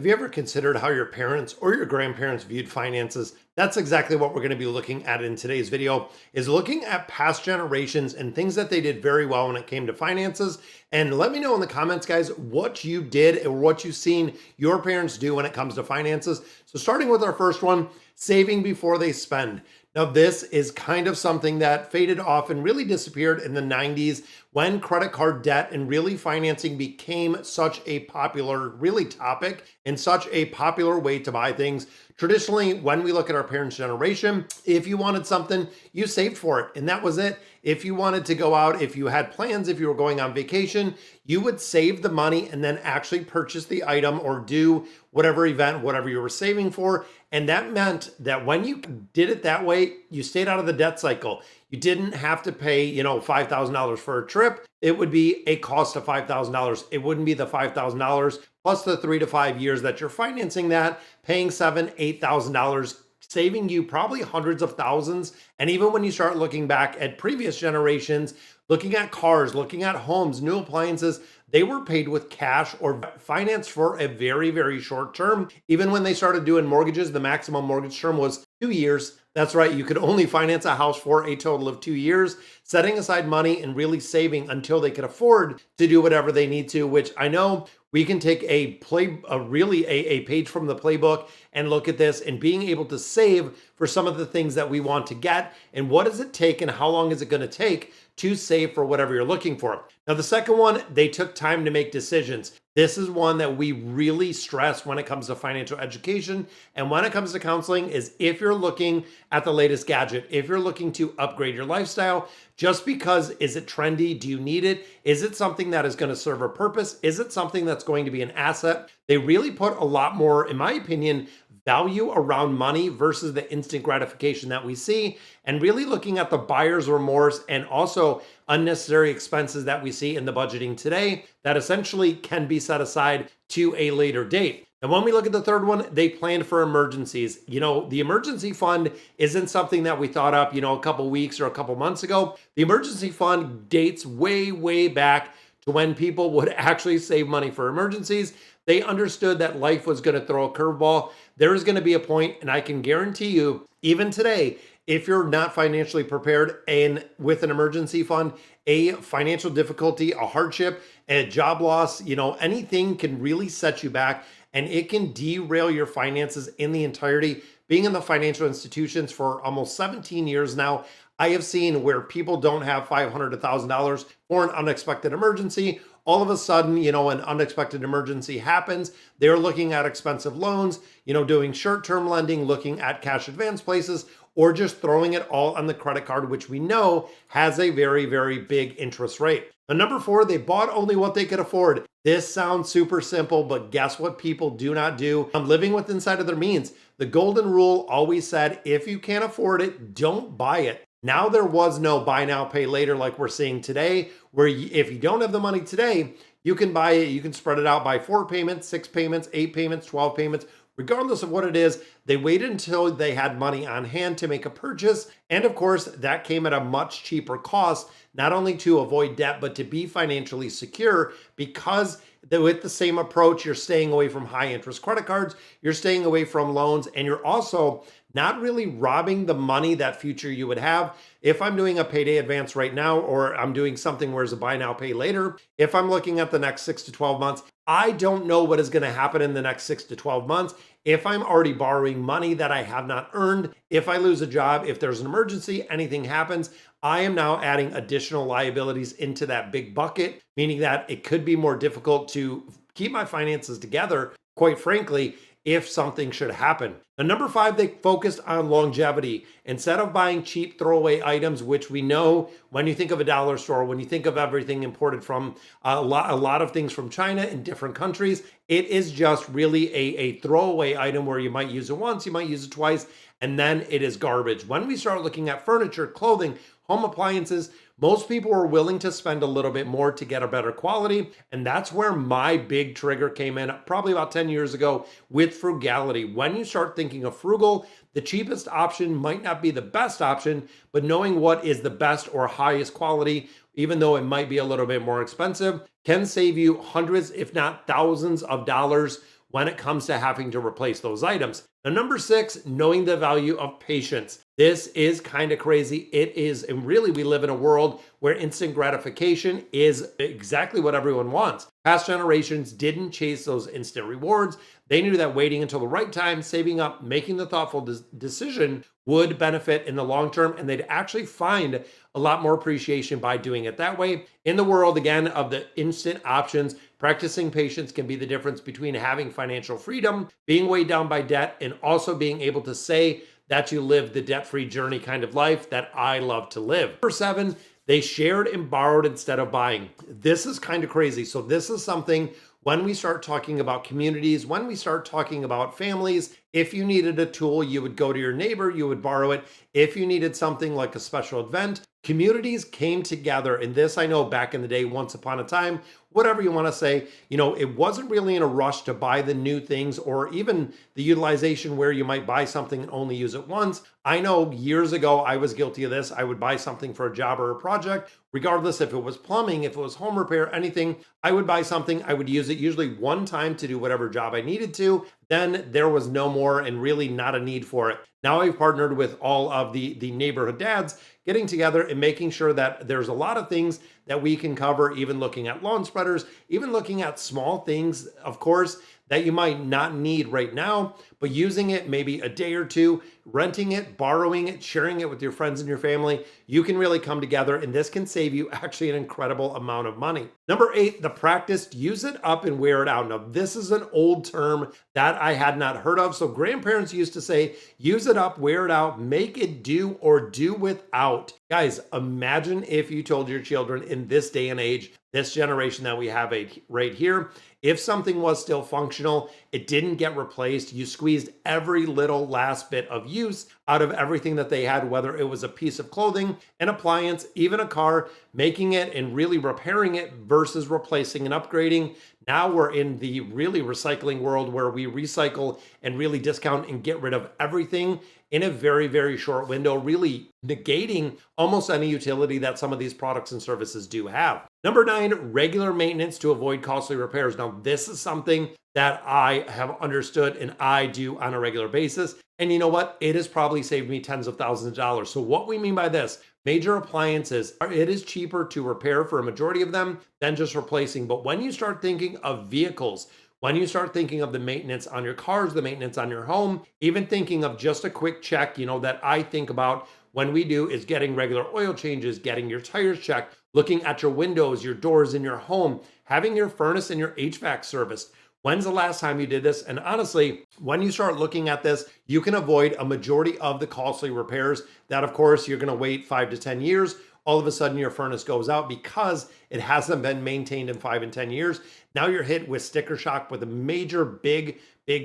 Have you ever considered how your parents or your grandparents viewed finances? That's exactly what we're going to be looking at in today's video, is looking at past generations and things that they did very well when it came to finances. And let me know in the comments, guys, what you did or what you've seen your parents do when it comes to finances. So starting with our first one, saving before they spend. Now, this is kind of something that faded off and really disappeared in the 90s when credit card debt and really financing became such a popular, really topic and such a popular way to buy things. Traditionally, when we look at our parents' generation, if you wanted something, you saved for it, and that was it. If you wanted to go out, if you had plans, if you were going on vacation, you would save the money and then actually purchase the item or do whatever event, whatever you were saving for. And that meant that when you did it that way, you stayed out of the debt cycle. You didn't have to pay, $5,000 for a trip. It would be a cost of $5,000. It wouldn't be the $5,000 plus the 3 to 5 years that you're financing that, paying $7,000, $8,000, saving you probably hundreds of thousands. And even when you start looking back at previous generations, looking at cars, looking at homes, new appliances, they were paid with cash or financed for a very, very short term. Even when they started doing mortgages, the maximum mortgage term was 2 years. That's right, you could only finance a house for a total of 2 years, setting aside money and really saving until they could afford to do whatever they need to, which I know we can take a page from the playbook and look at this and being able to save for some of the things that we want to get. And what does it take and how long is it going to take to save for whatever you're looking for? Now, the second one, they took time to make decisions. This is one that we really stress when it comes to financial education and when it comes to counseling is if you're looking at the latest gadget, if you're looking to upgrade your lifestyle, just because is it trendy? Do you need it? Is it something that is going to serve a purpose? Is it something that's going to be an asset? They really put a lot more, in my opinion, value around money versus the instant gratification that we see, and really looking at the buyer's remorse and also unnecessary expenses that we see in the budgeting today that essentially can be set aside to a later date. And when we look at the third one, they planned for emergencies. The emergency fund isn't something that we thought up, a couple weeks or a couple months ago. The emergency fund dates way, way back to when people would actually save money for emergencies. They understood that life was going to throw a curveball. There is going to be a point, and I can guarantee you, even today, if you're not financially prepared and with an emergency fund, a financial difficulty, a hardship, a job loss, anything can really set you back and it can derail your finances in the entirety. Being in the financial institutions for almost 17 years now, I have seen where people don't have $500 to $1,000 for an unexpected emergency. All of a sudden, an unexpected emergency happens. They're looking at expensive loans, doing short-term lending, looking at cash advance places, or just throwing it all on the credit card, which we know has a very, very big interest rate. And number 4, they bought only what they could afford. This sounds super simple, but guess what people do not do? Living with inside of their means. The golden rule always said, if you can't afford it, don't buy it. Now there was no buy now, pay later like we're seeing today, where if you don't have the money today, you can buy it, you can spread it out by 4 payments, 6 payments, 8 payments, 12 payments. Regardless of what it is, they waited until they had money on hand to make a purchase. And of course, that came at a much cheaper cost, not only to avoid debt, but to be financially secure because with the same approach, you're staying away from high interest credit cards, you're staying away from loans, and you're also not really robbing the money that future you would have. If I'm doing a payday advance right now, or I'm doing something where it's a buy now, pay later, if I'm looking at the next 6 to 12 months, I don't know what is going to happen in the next 6 to 12 months. If I'm already borrowing money that I have not earned, if I lose a job, if there's an emergency, anything happens, I am now adding additional liabilities into that big bucket, meaning that it could be more difficult to keep my finances together, quite frankly, if something should happen. And number 5, they focused on longevity. Instead of buying cheap throwaway items, which we know when you think of a dollar store, when you think of everything imported from a lot of things from China in different countries, it is just really a throwaway item where you might use it once, you might use it twice, and then it is garbage. When we start looking at furniture, clothing, home appliances, most people are willing to spend a little bit more to get a better quality. And that's where my big trigger came in probably about 10 years ago with frugality. When you start thinking of frugal, the cheapest option might not be the best option, but knowing what is the best or highest quality, even though it might be a little bit more expensive, can save you hundreds, if not thousands of dollars when it comes to having to replace those items. Now, number 6, knowing the value of patience. This is kind of crazy. It is, and really, we live in a world where instant gratification is exactly what everyone wants. Past generations didn't chase those instant rewards. They knew that waiting until the right time, saving up, making the thoughtful decision would benefit in the long term, and they'd actually find a lot more appreciation by doing it that way. In the world, again, of the instant options, practicing patience can be the difference between having financial freedom, being weighed down by debt, and also being able to say that you live the debt-free journey kind of life that I love to live. Number 7, they shared and borrowed instead of buying. This is kind of crazy. So this is something when we start talking about communities, when we start talking about families, if you needed a tool, you would go to your neighbor, you would borrow it. If you needed something like a special event, communities came together. And this, I know back in the day, once upon a time, whatever you want to say, it wasn't really in a rush to buy the new things or even the utilization where you might buy something and only use it once. I know years ago, I was guilty of this. I would buy something for a job or a project, regardless if it was plumbing, if it was home repair, anything. I would buy something, I would use it usually one time to do whatever job I needed to. Then there was no more and really not a need for it. Now I've partnered with all of the neighborhood dads getting together and making sure that there's a lot of things that we can cover, even looking at lawn spreaders, even looking at small things, of course, that you might not need right now, but using it maybe a day or two, renting it, borrowing it, sharing it with your friends and your family, you can really come together, and this can save you actually an incredible amount of money. Number 8, the practice, use it up and wear it out. Now, this is an old term that I had not heard of. So grandparents used to say, use it up, wear it out, make it do or do without. Guys, imagine if you told your children in this day and age, this generation that we have right here, if something was still functional, it didn't get replaced, you squeezed every little last bit of use out of everything that they had, whether it was a piece of clothing, an appliance, even a car, making it and really repairing it versus replacing and upgrading. Now we're in the really recycling world where we recycle and really discount and get rid of everything in a very, very short window, really negating almost any utility that some of these products and services do have. Number 9, regular maintenance to avoid costly repairs. Now, this is something that I have understood and I do on a regular basis. And you know what? It has probably saved me tens of thousands of dollars. So what we mean by this, major appliances, it is cheaper to repair for a majority of them than just replacing. But when you start thinking of vehicles, when you start thinking of the maintenance on your cars, the maintenance on your home, even thinking of just a quick check, that I think about when we do is getting regular oil changes, getting your tires checked, looking at your windows, your doors in your home, having your furnace and your HVAC serviced. When's the last time you did this? And honestly, when you start looking at this, you can avoid a majority of the costly repairs that, of course, you're going to wait 5 to 10 years. All of a sudden, your furnace goes out because it hasn't been maintained in 5 and 10 years. Now you're hit with sticker shock with a major, big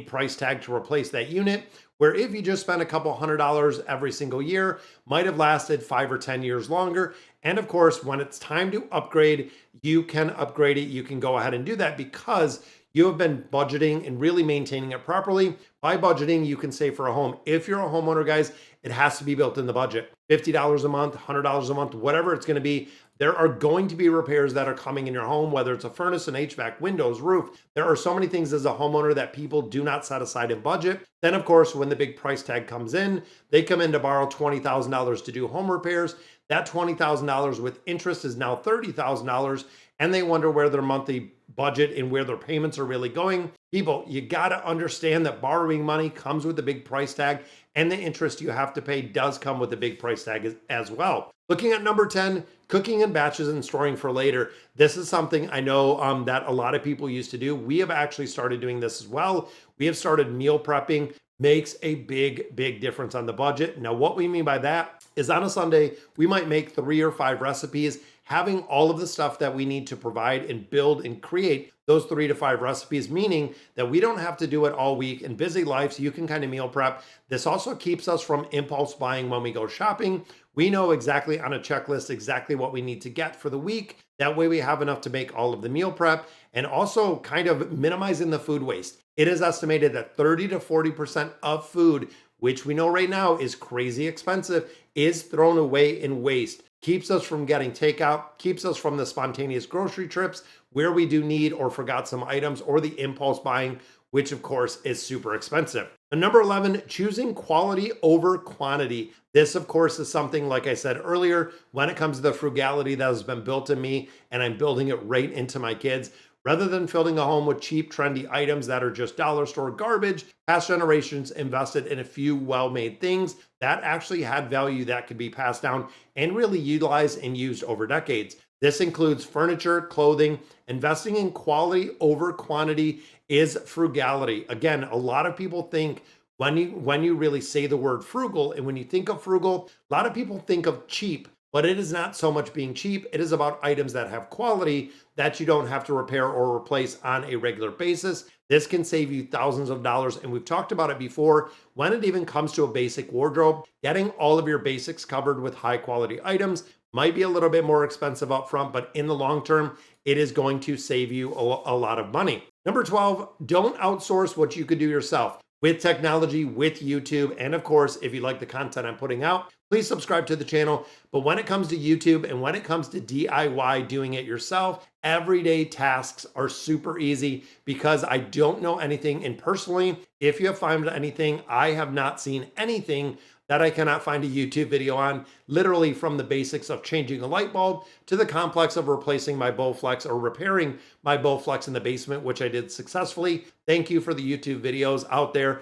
price tag to replace that unit, where if you just spent a couple $100 every single year, might have lasted 5 or 10 years longer. And of course, when it's time to upgrade, you can upgrade it. You can go ahead and do that because you have been budgeting and really maintaining it properly. By budgeting, you can save for a home. If you're a homeowner, guys, it has to be built in the budget. $50 a month, $100 a month, whatever it's going to be. There are going to be repairs that are coming in your home, whether it's a furnace, an HVAC, windows, roof. There are so many things as a homeowner that people do not set aside in budget. Then, of course, when the big price tag comes in, they come in to borrow $20,000 to do home repairs. That $20,000 with interest is now $30,000, and they wonder where their monthly budget and where their payments are really going. People, you got to understand that borrowing money comes with a big price tag, and the interest you have to pay does come with a big price tag as well. Looking at number 10, cooking in batches and storing for later. This is something I know that a lot of people used to do. We have actually started doing this as well. We have started meal prepping. Makes a big difference on the budget. Now, what we mean by that is on a Sunday, we might make 3 or 5 recipes, having all of the stuff that we need to provide and build and create those 3 to 5 recipes, meaning that we don't have to do it all week in busy lives. You can kind of meal prep. This also keeps us from impulse buying when we go shopping. We know exactly on a checklist exactly what we need to get for the week. That way we have enough to make all of the meal prep and also kind of minimizing the food waste. It is estimated that 30 to 40% of food, which we know right now is crazy expensive, is thrown away in waste. Keeps us from getting takeout, keeps us from the spontaneous grocery trips where we do need or forgot some items or the impulse buying which of course is super expensive. And number 11, choosing quality over quantity. This, of course, is something, like I said earlier, when it comes to the frugality that has been built in me, and I'm building it right into my kids. Rather than filling a home with cheap, trendy items that are just dollar store garbage, past generations invested in a few well-made things that actually had value that could be passed down and really utilized and used over decades. This includes furniture, clothing. Investing in quality over quantity is frugality. Again, a lot of people think when you really say the word frugal, and when you think of frugal, a lot of people think of cheap. But it is not so much being cheap. It is about items that have quality that you don't have to repair or replace on a regular basis. This can save you thousands of dollars. And we've talked about it before. When it even comes to a basic wardrobe, getting all of your basics covered with high quality items might be a little bit more expensive up front, but in the long term, it is going to save you a lot of money. Number 12, don't outsource what you could do yourself. With technology, with YouTube, and of course, if you like the content I'm putting out, please subscribe to the channel. But when it comes to YouTube and when it comes to DIY, doing it yourself, everyday tasks are super easy because I don't know anything. And personally, if you have found anything, I have not seen anything that I cannot find a YouTube video on, literally from the basics of changing a light bulb to the complex of replacing my Bowflex or repairing my Bowflex in the basement, which I did successfully. Thank you for the YouTube videos out there.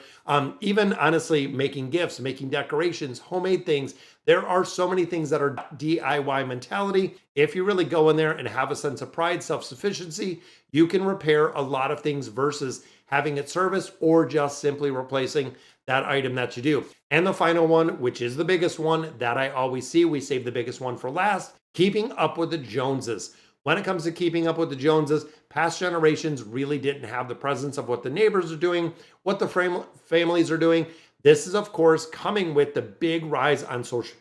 Even honestly, making gifts, making decorations, homemade things. There are so many things that are DIY mentality. If you really go in there and have a sense of pride, self-sufficiency, you can repair a lot of things versus having it serviced or just simply replacing that item that you do. And the final one, which is the biggest one that I always see, we save the biggest one for last, keeping up with the Joneses. When it comes to keeping up with the Joneses, past generations really didn't have the presence of what the neighbors are doing, what the families are doing. This is, of course, coming with the big rise on social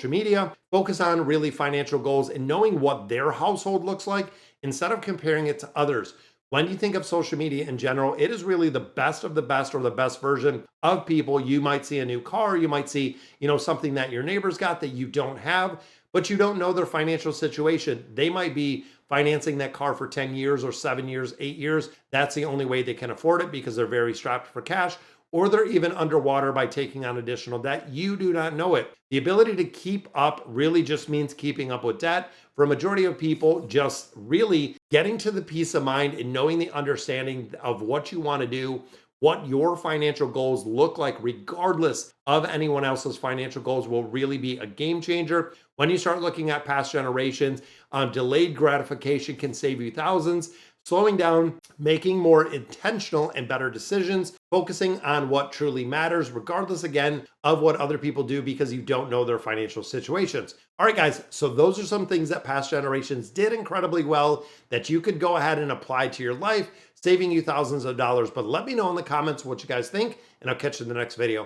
media. Focus on really financial goals and knowing what their household looks like instead of comparing it to others. When you think of social media in general, it is really the best of the best or the best version of people. You might see a new car, you might see, something that your neighbors got that you don't have, but you don't know their financial situation. They might be financing that car for 10 years or 7 years, 8 years. That's the only way they can afford it because they're very strapped for cash, or they're even underwater by taking on additional debt. You do not know it. The ability to keep up really just means keeping up with debt. For a majority of people, just really getting to the peace of mind and knowing the understanding of what you want to do, what your financial goals look like, regardless of anyone else's financial goals, will really be a game changer. When you start looking at past generations, delayed gratification can save you thousands. Slowing down, making more intentional and better decisions, focusing on what truly matters, regardless again of what other people do because you don't know their financial situations. All right, guys, so those are some things that past generations did incredibly well that you could go ahead and apply to your life, saving you thousands of dollars. But let me know in the comments what you guys think, and I'll catch you in the next video.